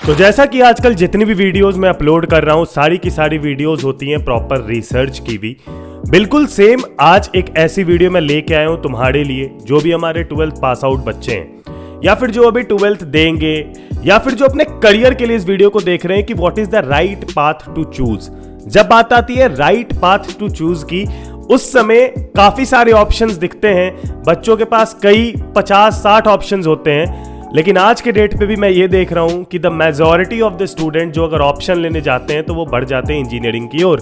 तो जैसा कि आजकल जितनी भी वीडियोस मैं अपलोड कर रहा हूं सारी की सारी वीडियोस होती हैं प्रॉपर रिसर्च की भी। बिल्कुल सेम आज एक ऐसी वीडियो मैं लेके आया हूं तुम्हारे लिए, जो भी हमारे 12th पास आउट बच्चे हैं या फिर जो अभी 12th देंगे या फिर जो अपने करियर के लिए इस वीडियो को देख रहे हैं कि what is the right path to choose. जब बात आती है राइट पाथ टू चूज की, उस समय काफी सारे ऑप्शंस दिखते हैं, बच्चों के पास कई 50-60 ऑप्शंस होते हैं। लेकिन आज के डेट पे भी मैं ये देख रहा हूं कि the majority of the student जो अगर ऑप्शन लेने जाते हैं तो वो बढ़ जाते हैं इंजीनियरिंग की ओर।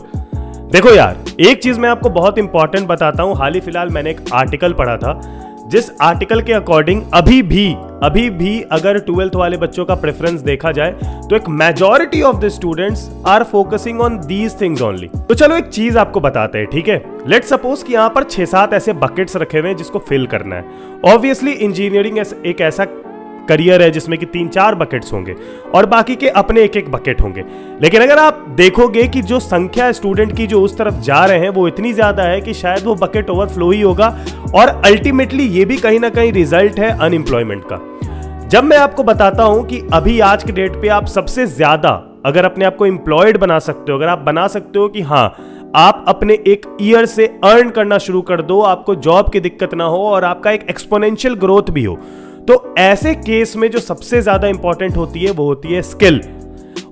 देखो यार, एक चीज मैं आपको बहुत इंपॉर्टेंट बताता हूं। हाल ही फिलहाल मैंने एक आर्टिकल पढ़ा था, जिस आर्टिकल के अकॉर्डिंग अभी भी अगर 12th वाले बच्चों का प्रेफरेंस देखा जाए तो एक majority of the students are focusing on these things only. तो चलो एक चीज आपको बताते हैं, ठीक है। लेट्स सपोज कि यहां पर 6-7 ऐसे बकेट्स रखे हुए हैं जिसको फिल करना है। ऑब्वियसली इंजीनियरिंग एक ऐसा करियर है जिसमें कि 3-4 बकेट्स होंगे और बाकी के अपने एक बकेट होंगे। लेकिन अगर आप देखोगे कि जो संख्या स्टूडेंट की जो उस तरफ जा रहे हैं वो इतनी ज्यादा है कि शायद वो बकेट ओवरफ्लो ही होगा और अल्टीमेटली ये भी कहीं ना कहीं रिजल्ट है अनएम्प्लॉयमेंट का। जब मैं आपको बताता हूं कि अभी आज के डेट पे आप सबसे ज्यादा अगर अपने आप को एम्प्लॉयड बना सकते हो, अगर आप बना सकते हो कि हाँ आप अपने एक ईयर से अर्न करना शुरू कर दो, आपको जॉब की दिक्कत ना हो और आपका एक एक्सपोनेंशियल ग्रोथ भी हो, तो ऐसे केस में जो सबसे ज्यादा इंपॉर्टेंट होती है वो होती है स्किल।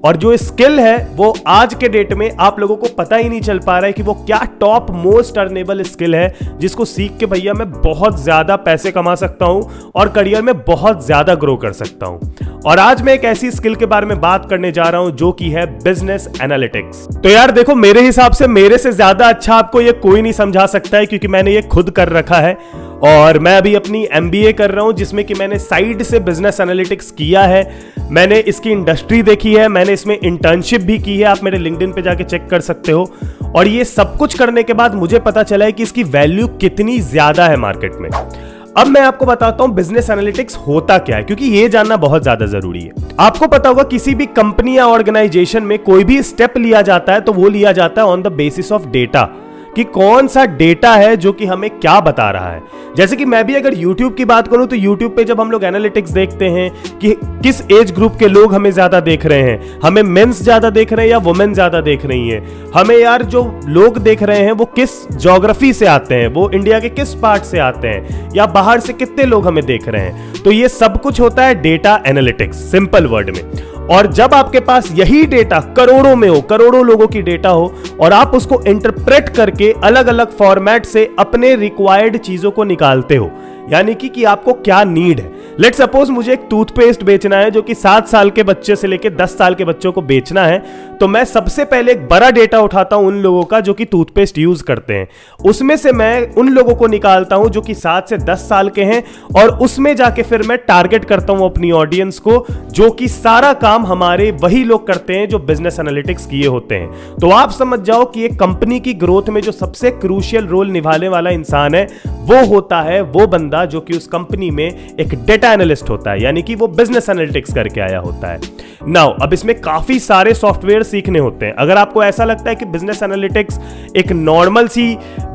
और जो स्किल है वो आज के डेट में आप लोगों को पता ही नहीं चल पा रहा है कि वो क्या टॉप मोस्ट अर्नेबल स्किल है जिसको सीख के भैया मैं बहुत ज्यादा पैसे कमा सकता हूं और करियर में बहुत ज्यादा ग्रो कर सकता हूं। और आज मैं एक ऐसी स्किल के बारे में बात करने जा रहा हूं जो कि है बिजनेस एनालिटिक्स। तो यार देखो, मेरे हिसाब से मेरे से ज्यादा अच्छा आपको ये कोई नहीं समझा सकता है, क्योंकि मैंने ये खुद कर रखा है और मैं अभी अपनी MBA कर रहा हूं जिसमें कि मैंने साइड से बिजनेस एनालिटिक्स किया है। मैंने इसकी इंडस्ट्री देखी है, मैंने इसमें इंटर्नशिप भी की है, आप मेरे लिंक्डइन पे जाके चेक कर सकते हो। और ये सब कुछ करने के बाद मुझे पता चला है कि इसकी वैल्यू कितनी ज्यादा है मार्केट में। अब मैं आपको बताता हूं बिजनेस एनालिटिक्स होता क्या है, क्योंकि ये जानना बहुत ज्यादा जरूरी है। आपको पता होगा किसी भी कंपनी या ऑर्गेनाइजेशन में कोई भी स्टेप लिया जाता है तो वो लिया जाता है on the basis of data, कि कौन सा डेटा है जो कि हमें क्या बता रहा है। जैसे कि मैं भी अगर YouTube की बात करूं तो YouTube पे जब हम लोग एनालिटिक्स देखते हैं कि किस एज ग्रुप के लोग हमें ज्यादा देख रहे हैं, हमें मेंस ज्यादा देख रहे हैं या वुमेन ज्यादा देख रही हैं, हमें यार जो लोग देख रहे हैं वो किस ज्योग्राफी से आते हैं, वो इंडिया के किस पार्ट से आते हैं या बाहर से कितने लोग हमें देख रहे हैं, तो ये सब कुछ होता है डेटा एनालिटिक्स सिंपल वर्ड में। और जब आपके पास यही डेटा करोड़ों में हो, करोड़ों लोगों की डेटा हो और आप उसको इंटरप्रेट करके अलग अलग फॉर्मेट से अपने रिक्वायर्ड चीजों को निकालते हो, यानी कि आपको क्या नीड है। लेट्स सपोज मुझे एक टूथपेस्ट बेचना है जो कि 7 साल के बच्चे से लेकर 10 साल के बच्चों को बेचना है, तो मैं सबसे पहले एक बड़ा डेटा उठाता हूं उन लोगों का जो कि टूथपेस्ट यूज करते हैं, उसमें से मैं उन लोगों को निकालता हूं जो कि 7 से 10 साल के हैं और उसमें जाके फिर मैं टारगेट करता हूं अपनी ऑडियंस को, जो कि सारा काम हमारे वही लोग करते हैं जो बिजनेस एनालिटिक्स किए होते हैं। तो आप समझ जाओ कि एक कंपनी की ग्रोथ में जो सबसे क्रूशियल रोल निभाने वाला इंसान है वो होता है वो बंदा जो कि उस कंपनी में एक डेटा एनालिस्ट होता है, यानी कि वो बिजनेस एनालिटिक्स करके आया होता है। नाउ अब इसमें काफी सारे सॉफ्टवेयर सीखने होते हैं। अगर आपको ऐसा लगता है कि बिजनेस एनालिटिक्स एक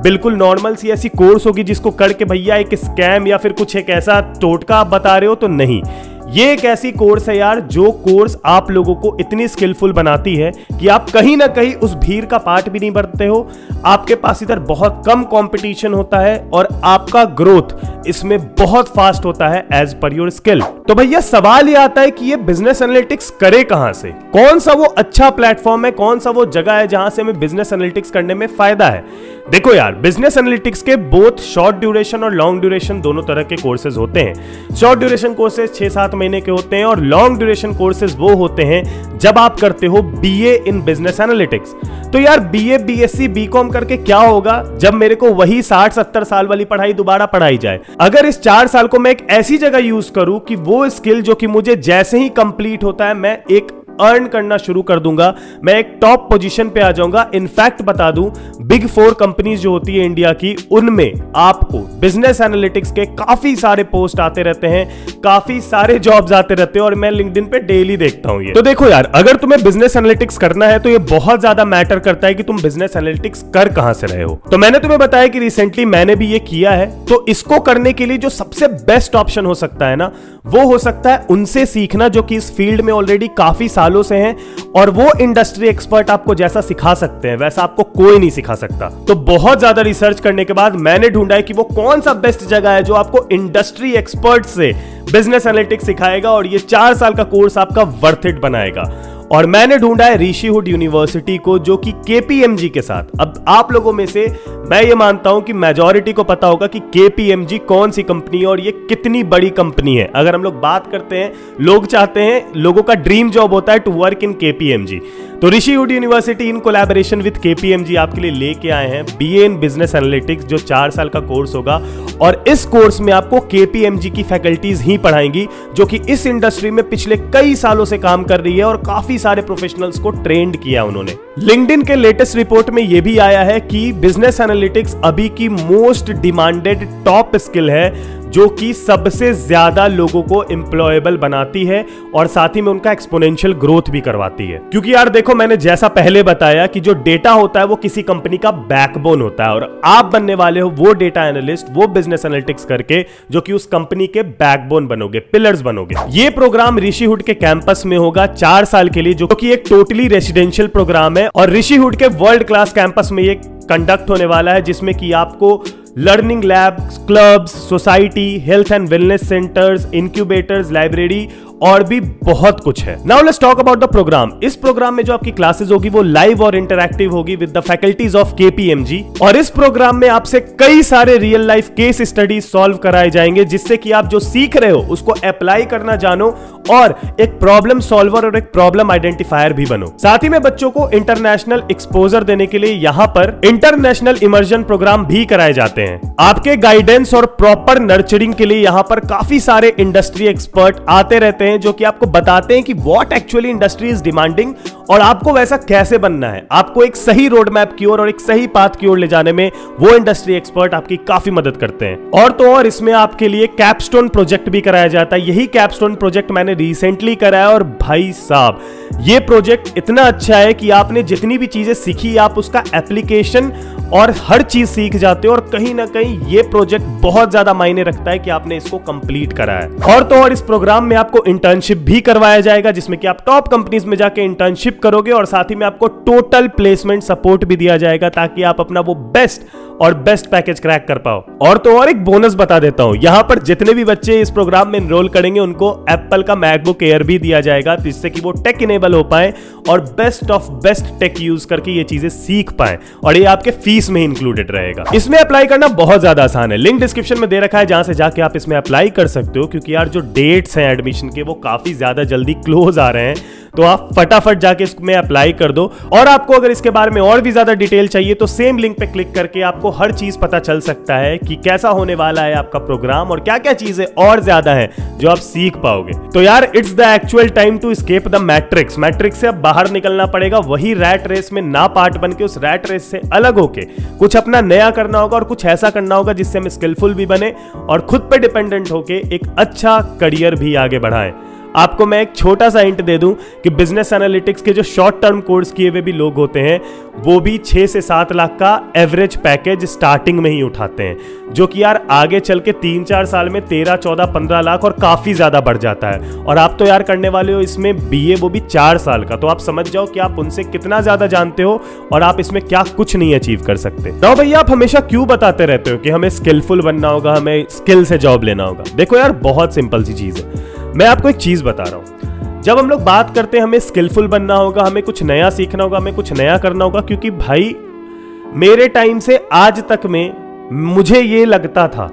बिल्कुल नॉर्मल सी ऐसी कोर्स होगी जिसको करके भैया एक स्कैम या फिर कुछ एक ऐसा टोटका आप बता रहे हो, तो नहीं, ये एक ऐसी कोर्स है यार जो कोर्स आप लोगों को इतनी स्किलफुल बनाती है कि आप कहीं ना कहीं उस भीड़ का पार्ट भी नहीं बनते हो, आपके पास इधर बहुत कम कंपटीशन होता है और आपका ग्रोथ इसमें बहुत फास्ट होता है एज पर योर स्किल। तो भैया सवाल ये आता है कि ये बिजनेस एनालिटिक्स करे कहां से, कौन सा वो अच्छा प्लेटफॉर्म है, कौन सा वो जगह है जहां से हमें बिजनेस एनालिटिक्स करने में फायदा है। देखो यार, बिजनेस एनालिटिक्स के बोथ शॉर्ट ड्यूरेशन और लॉन्ग ड्यूरेशन दोनों तरह के कोर्सेज होते हैं। शॉर्ट ड्यूरेशन कोर्सेज 6-7 महीने के होते हैं और लॉन्ग ड्यूरेशन कोर्सेज वो होते हैं जब आप करते हो BA इन बिजनेस एनालिटिक्स। तो यार BA, BSc, BCom करके क्या होगा जब मेरे को वही 60-70 साल वाली पढ़ाई दोबारा पढ़ाई जाए। अगर इस 4 साल को मैं एक ऐसी जगह यूज करूं कि वो स्किल जो कि मुझे जैसे ही कंप्लीट होता है मैं एक अर्न करना शुरू कर दूंगा, मैं एक टॉप पोजीशन पे आ जाऊंगा। इनफैक्ट बता दूं, बिग 4 कंपनीज जो होती है इंडिया की, उनमें आपको बिजनेस एनालिटिक्स के काफी सारे पोस्ट आते रहते हैं काफी सारे जॉब्स आते रहते हैं और मैं लिंक्डइन पे डेली देखता हूं ये। तो देखो यार, अगर तुम्हें बिजनेस एनालिटिक्स करना है तो ये बहुत ज्यादा मैटर करता है कि तुम बिजनेस एनालिटिक्स कर कहां से रहे हो। तो मैंने तुम्हें बताया कि रिसेंटली मैंने भी ये किया है। तो इसको करने के लिए जो सबसे बेस्ट ऑप्शन हो सकता है ना, वो हो सकता है उनसे सीखना जो कि इस फील्ड में ऑलरेडी काफी सालों से हैं और वो इंडस्ट्री एक्सपर्ट आपको जैसा सिखा सकते हैं वैसा आपको कोई नहीं सिखा सकता। तो बहुत ज्यादा रिसर्च करने के बाद मैंने ढूंढा है कि वो कौन सा बेस्ट जगह है जो आपको इंडस्ट्री एक्सपर्ट से बिजनेस एनालिटिक्स सिखाएगा और ये 4 साल का कोर्स आपका वर्थ इट बनाएगा। और मैंने ढूंढा है ऋषिहुड यूनिवर्सिटी को, जो कि केपीएमजी के साथ। अब आप लोगों में से मैं ये मानता हूं कि मेजॉरिटी को पता होगा कि केपीएमजी कौन सी कंपनी है और ये कितनी बड़ी कंपनी है। अगर हम लोग बात करते हैं, लोग चाहते हैं, लोगों का ड्रीम जॉब होता है टू वर्क इन केपीएमजी। तो Rishihood University in collaboration with KPMG आपके लिए लेके आए हैं बीए इन बिजनेस एनालिटिक्स, जो 4 साल का कोर्स होगा। और इस कोर्स में आपको केपीएमजी की फैकल्टीज ही पढ़ाएंगी जो कि इस इंडस्ट्री में पिछले कई सालों से काम कर रही है और काफी सारे प्रोफेशनल्स को ट्रेंड किया उन्होंने। लिंक्डइन के लेटेस्ट रिपोर्ट में यह भी आया है कि बिजनेस एनालिटिक्स अभी की मोस्ट डिमांडेड टॉप स्किल है जो कि सबसे ज्यादा लोगों को एम्प्लॉयबल बनाती है और साथ ही में उनका एक्सपोनेंशियल ग्रोथ भी करवाती है। क्योंकि यार देखो, मैंने जैसा पहले बताया कि जो डेटा होता है वो किसी कंपनी का बैकबोन होता है और आप बनने वाले हो वो डेटा एनालिस्ट, वो बिजनेस एनालिटिक्स करके जो कि उस कंपनी के बैकबोन बनोगे, पिलर्स बनोगे। ये प्रोग्राम ऋषिहुड के कैंपस में होगा 4 साल के लिए, जो कि एक टोटली रेसिडेंशियल प्रोग्राम है और ऋषिहुड के वर्ल्ड क्लास कैंपस में ये कंडक्ट होने वाला है, जिसमें कि आपको learning labs, clubs, society, health and wellness centres, incubators, library और भी बहुत कुछ है। Now let's talk about the program. इस प्रोग्राम में जो आपकी क्लासेस होगी वो लाइव और इंटरैक्टिव होगी with the faculties of KPMG. और इस प्रोग्राम में आपसे कई सारे real life case studies solve कराए जाएंगे, जिससे कि आप जो सीख रहे हो उसको अप्लाई करना जानो और एक प्रॉब्लम सॉल्वर और एक प्रॉब्लम आइडेंटिफायर भी बनो। साथ ही में बच्चों को इंटरनेशनल एक्सपोजर देने के लिए यहाँ पर इंटरनेशनल इमर्जन प्रोग्राम भी कराए जाते हैं। आपके गाइडेंस और प्रॉपर नर्चरिंग के लिए यहाँ पर काफी सारे इंडस्ट्री एक्सपर्ट आते रहते हैं जो कि आपको बताते हैं कि what actually industry is demanding और आपको वैसा कैसे बनना है। आपको एक सही रोड मैप की ओर और एक सही पाथ की ओर ले जाने में वो इंडस्ट्री एक्सपर्ट आपकी काफी मदद करते हैं। और तो और इसमें आपके लिए कैपस्टोन प्रोजेक्ट भी कराया जाता है। यही कैपस्टोन प्रोजेक्ट मैंने रिसेंटली कराया और भाई साहब ये प्रोजेक्ट इतना अच्छा है कि आपने जितनी भी चीजें सीखी आप उसका एप्लीकेशन और हर चीज सीख जाते हो और कहीं ना कहीं ये प्रोजेक्ट बहुत ज्यादा मायने रखता है कि आपने इसको कंप्लीट करा है। और तो और इस प्रोग्राम में आपको इंटर्नशिप भी करवाया जाएगा, जिसमें कि आप टॉप कंपनीज में जाके इंटर्नशिप करोगे और साथ ही में आपको टोटल प्लेसमेंट सपोर्ट भी दिया जाएगा ताकि आप अपना वो बेस्ट पैकेज क्रैक कर पाओ। और तो और एक बोनस बता देता हूं, यहां पर जितने भी बच्चे इस प्रोग्राम में एनरोल करेंगे उनको एप्पल का मैकबुक एयर भी दिया जाएगा, जिससे कि वो टेक इनेबल हो पाए और best of best tech use करके ये चीजें सीख पाए और ये आपके फीस में इंक्लूडेड रहेगा। इसमें अप्लाई करना बहुत ज्यादा आसान है। लिंक डिस्क्रिप्शन में दे रखा है, जहां से जाके आप इसमें अप्लाई कर सकते हो। क्योंकि यार जो डेट्स हैं एडमिशन के वो काफी ज्यादा जल्दी क्लोज आ रहे हैं, तो आप फटाफट जाके इसमें अप्लाई कर दो। और आपको अगर इसके बारे में और भी ज्यादा डिटेल चाहिए तो सेम लिंक पे क्लिक करके आपको हर चीज पता चल सकता है कि कैसा होने वाला है आपका प्रोग्राम और क्या क्या चीजें और ज्यादा है जो आप सीख पाओगे। तो यार it's the actual time to escape the matrix. Matrix से अब बाहर निकलना पड़ेगा, वही रैट रेस में ना पार्ट बन के उस रैट रेस से अलग होके कुछ अपना नया करना होगा और कुछ ऐसा करना होगा जिससे हम स्किलफुल भी बने और खुद पे डिपेंडेंट होके एक अच्छा करियर भी आगे बढ़ाएं। आपको मैं एक छोटा सा हिंट दे दूं कि बिजनेस एनालिटिक्स के जो शॉर्ट टर्म कोर्स किए हुए भी लोग होते हैं वो भी 6 से 7 लाख का एवरेज पैकेज स्टार्टिंग में ही उठाते हैं, जो कि यार आगे चल के 3-4 साल में 13, 14, 15 लाख और काफी ज्यादा बढ़ जाता है। और आप तो यार करने वाले हो इसमें बीए, वो भी 4 साल का, तो आप समझ जाओ कि आप उनसे कितना ज्यादा जानते हो और आप इसमें क्या कुछ नहीं अचीव कर सकते। तो भैया आप हमेशा क्यों बताते रहते हो कि हमें स्किलफुल बनना होगा, हमें स्किल से जॉब लेना होगा? देखो यार बहुत सिंपल सी चीज है। मैं आपको एक चीज बता रहा हूं, जब हम लोग बात करते हैं हमें स्किलफुल बनना होगा, हमें कुछ नया सीखना होगा, हमें कुछ नया करना होगा, क्योंकि भाई मेरे टाइम से आज तक में मुझे ये लगता था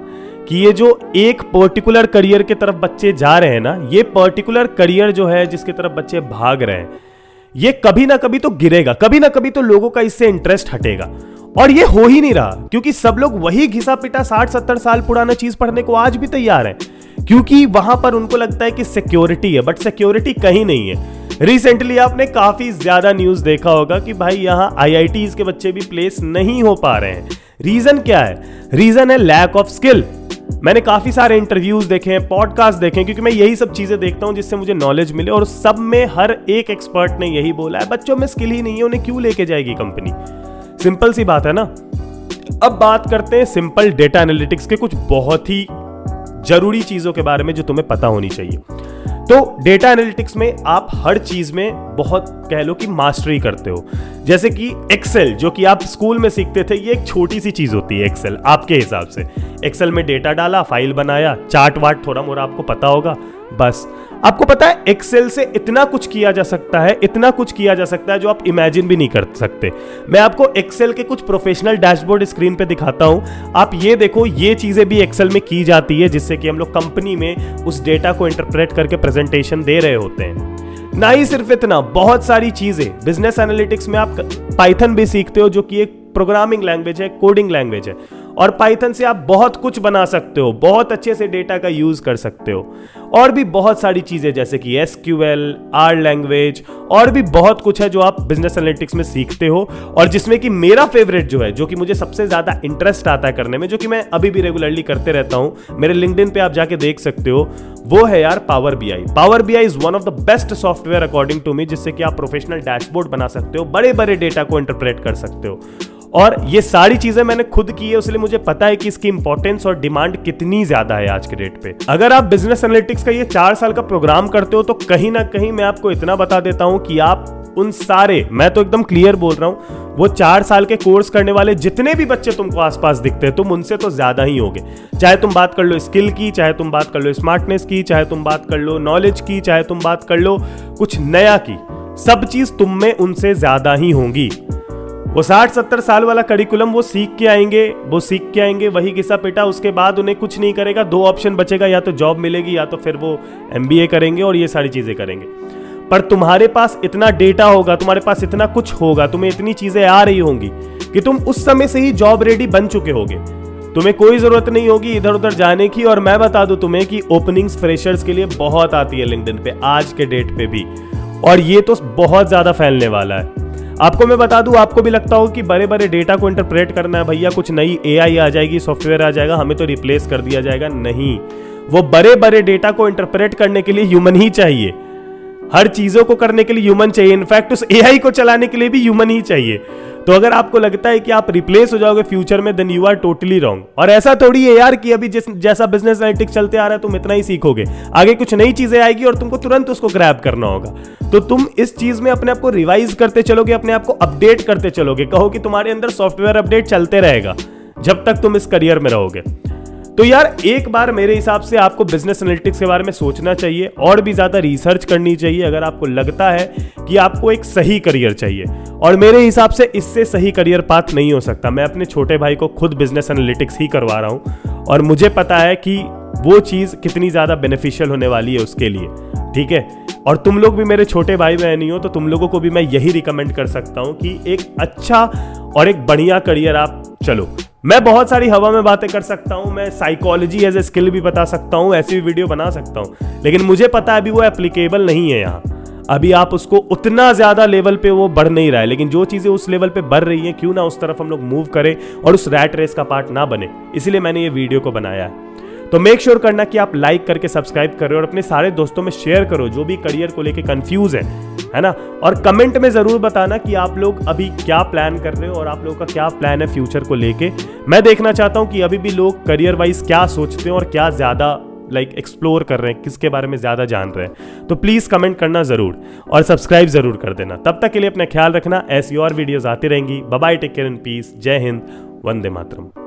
कि ये जो एक पर्टिकुलर करियर की तरफ बच्चे जा रहे हैं ना, ये पर्टिकुलर करियर जो है जिसकी तरफ बच्चे भाग रहे हैं, ये कभी ना कभी तो गिरेगा, कभी ना कभी तो लोगों का इससे इंटरेस्ट हटेगा। और ये हो ही नहीं रहा, क्योंकि सब लोग वही घिसा पिटा 60-70 साल पुराना चीज पढ़ने को आज भी तैयार है, क्योंकि वहां पर उनको लगता है कि सिक्योरिटी है, बट सिक्योरिटी कहीं नहीं है। रिसेंटली आपने काफी ज्यादा न्यूज देखा होगा कि भाई यहां IITs के बच्चे भी प्लेस नहीं हो पा रहे हैं। रीजन क्या है? रीजन है लैक ऑफ स्किल। मैंने काफी सारे इंटरव्यूज देखे हैं, पॉडकास्ट देखे हैं, क्योंकि मैं यही सब चीजें देखता हूं जिससे मुझे नॉलेज मिले। और सब में हर एक एक्सपर्ट ने यही बोला है, बच्चों में स्किल ही नहीं है, उन्हें क्यों लेके जाएगी कंपनी। सिंपल सी बात है ना। अब बात करते हैं सिंपल डेटा एनालिटिक्स के कुछ बहुत ही जरूरी चीजों के बारे में जो तुम्हें पता होनी चाहिए। तो डेटा एनालिटिक्स में आप हर चीज में बहुत कह लो कि मास्टरी करते हो। जैसे कि एक्सेल, जो कि आप स्कूल में सीखते थे, ये एक छोटी सी चीज होती है एक्सेल आपके हिसाब से। एक्सेल में डेटा डाला, फाइल बनाया, चार्ट वार्ट थोड़ा मोड़ा आपको पता होगा, बस। आपको पता है एक्सेल से इतना कुछ किया जा सकता है, इतना कुछ किया जा सकता है जो आप इमेजिन भी नहीं कर सकते। मैं आपको एक्सेल के कुछ प्रोफेशनल डैशबोर्ड स्क्रीन पे दिखाता हूं। आप ये देखो, ये चीजें भी एक्सेल में की जाती है, जिससे कि हम लोग कंपनी में उस डेटा को इंटरप्रेट करके प्रेजेंटेशन दे रहे होते हैं। ना ही सिर्फ इतना, बहुत सारी चीजें बिजनेस एनालिटिक्स में आप पाइथन भी सीखते हो, जो कि एक प्रोग्रामिंग लैंग्वेज है, कोडिंग लैंग्वेज है। और पाइथन से आप बहुत कुछ बना सकते हो, बहुत अच्छे से डेटा का यूज कर सकते हो। और भी बहुत सारी चीजें जैसे कि SQL, R लैंग्वेज, और भी बहुत कुछ है जो आप बिजनेस एनालिटिक्स में सीखते हो। और जिसमें कि मेरा फेवरेट जो है, जो कि मुझे सबसे ज्यादा इंटरेस्ट आता है करने में, जो कि मैं अभी भी रेगुलरली करते रहता हूं, मेरे लिंक्डइन पे आप जाके देख सकते हो, वो है यार power BI. Power BI is one of the best software according to me, जिससे कि आप प्रोफेशनल डैशबोर्ड बना सकते हो, बड़े बड़े डेटा को इंटरप्रेट कर सकते हो। और ये सारी चीजें मैंने खुद की है, इसलिए मुझे पता है कि इसकी इंपॉर्टेंस और डिमांड कितनी ज्यादा है आज के डेट पे। अगर आप बिजनेस एनालिटिक्स का ये 4 साल का प्रोग्राम करते हो, तो कहीं ना कहीं मैं आपको इतना बता देता हूं कि आप उन सारे, मैं तो एकदम क्लियर बोल रहा हूं, वो 4 साल के कोर्स करने वाले जितने भी बच्चे तुमको आसपास दिखते हैं, तुम उनसे तो ज्यादा ही होगे। चाहे तुम बात कर लो स्किल की, चाहे तुम बात कर लो स्मार्टनेस की, चाहे तुम बात कर लो नॉलेज की, चाहे तुम बात कर लो कुछ नया की, सब चीज तुम में उनसे ज्यादा ही होंगी। वो 60-70 साल वाला करिकुलम वो सीख के आएंगे वही घिसा पिटा, उसके बाद उन्हें कुछ नहीं करेगा। 2 ऑप्शन बचेगा, या तो जॉब मिलेगी या तो फिर वो MBA करेंगे और ये सारी चीजें करेंगे। पर तुम्हारे पास इतना डेटा होगा, तुम्हारे पास इतना कुछ होगा, तुम्हें इतनी चीजें आ रही होंगी कि तुम उस समय से ही जॉब रेडी बन चुके होगे। तुम्हें कोई जरूरत नहीं होगी इधर उधर जाने की। और मैं बता दूं तुम्हें कि ओपनिंग्स फ्रेशर्स के लिए बहुत आती है लिंक्डइन पे आज के डेट पे भी, और ये तो बहुत ज्यादा फैलने वाला है। आपको मैं बता दूं, आपको भी लगता हो कि बड़े बड़े डेटा को इंटरप्रेट करना है, भैया कुछ नई AI आ जाएगी, सॉफ्टवेयर आ जाएगा, हमें तो रिप्लेस कर दिया जाएगा। नहीं, वो बड़े बड़े डेटा को इंटरप्रेट करने के लिए ह्यूमन ही चाहिए। हर चीजों को करने के लिए ह्यूमन चाहिए, इनफैक्ट उस AI को चलाने के लिए भी ह्यूमन ही चाहिए। तो अगर आपको लगता है कि आप रिप्लेस हो जाओगे फ्यूचर में, then you are totally wrong. और ऐसा थोड़ी है यार कि अभी जैसा बिजनेस एनालिटिक्स चलते आ रहा है तुम इतना ही सीखोगे, आगे कुछ नई चीजें आएगी और तुमको तुरंत उसको ग्रैब करना होगा। तो तुम इस चीज में अपने आप को रिवाइज करते चलोगे, अपने आप को अपडेट करते चलोगे। कहो कि तुम्हारे अंदर सॉफ्टवेयर अपडेट चलते रहेगा जब तक तुम इस करियर में रहोगे। तो यार एक बार मेरे हिसाब से आपको बिजनेस एनालिटिक्स के बारे में सोचना चाहिए, और भी ज्यादा रिसर्च करनी चाहिए अगर आपको लगता है कि आपको एक सही करियर चाहिए। और मेरे हिसाब से इससे सही करियर पाथ नहीं हो सकता। मैं अपने छोटे भाई को खुद बिजनेस एनालिटिक्स ही करवा रहा हूं, और मुझे पता है कि वो चीज कितनी ज्यादा बेनिफिशियल होने वाली है उसके लिए। ठीक है, और तुम लोग भी मेरे छोटे भाई बहन हो, तो तुम लोगों को भी मैं यही रिकमेंड कर सकता हूं कि एक अच्छा और एक बढ़िया करियर आप चलो। मैं बहुत सारी हवा में बातें कर सकता हूं, मैं साइकोलॉजी एज ए स्किल भी बता सकता हूं, ऐसी भी वीडियो बना सकता हूं, लेकिन मुझे पता है अभी वो एप्लीकेबल नहीं है यहाँ। अभी आप उसको उतना ज्यादा लेवल पे वो बढ़ नहीं रहा है, लेकिन जो चीजें उस लेवल पे बढ़ रही हैं, क्यों ना उस तरफ हम लोग मूव करें और उस रैट रेस का पार्ट ना बने। इसीलिए मैंने ये वीडियो को बनाया है। तो मेक श्योर करना कि आप लाइक करके सब्सक्राइब करो और अपने सारे दोस्तों में शेयर करो जो भी करियर को लेके कंफ्यूज है ना। और कमेंट में जरूर बताना कि आप लोग अभी क्या प्लान कर रहे हो और आप लोगों का क्या प्लान है फ्यूचर को लेके। मैं देखना चाहता हूं कि अभी भी लोग करियर वाइज क्या सोचते हैं और क्या ज्यादा एक्सप्लोर कर रहे हैं, किसके बारे में ज्यादा जान रहे हैं। तो प्लीज कमेंट करना जरूर और सब्सक्राइब जरूर कर देना। तब तक के लिए अपना ख्याल रखना, ऐसी और वीडियोस आती रहेंगी। Bye bye, take care and peace. जय हिंद, वंदे मातरम।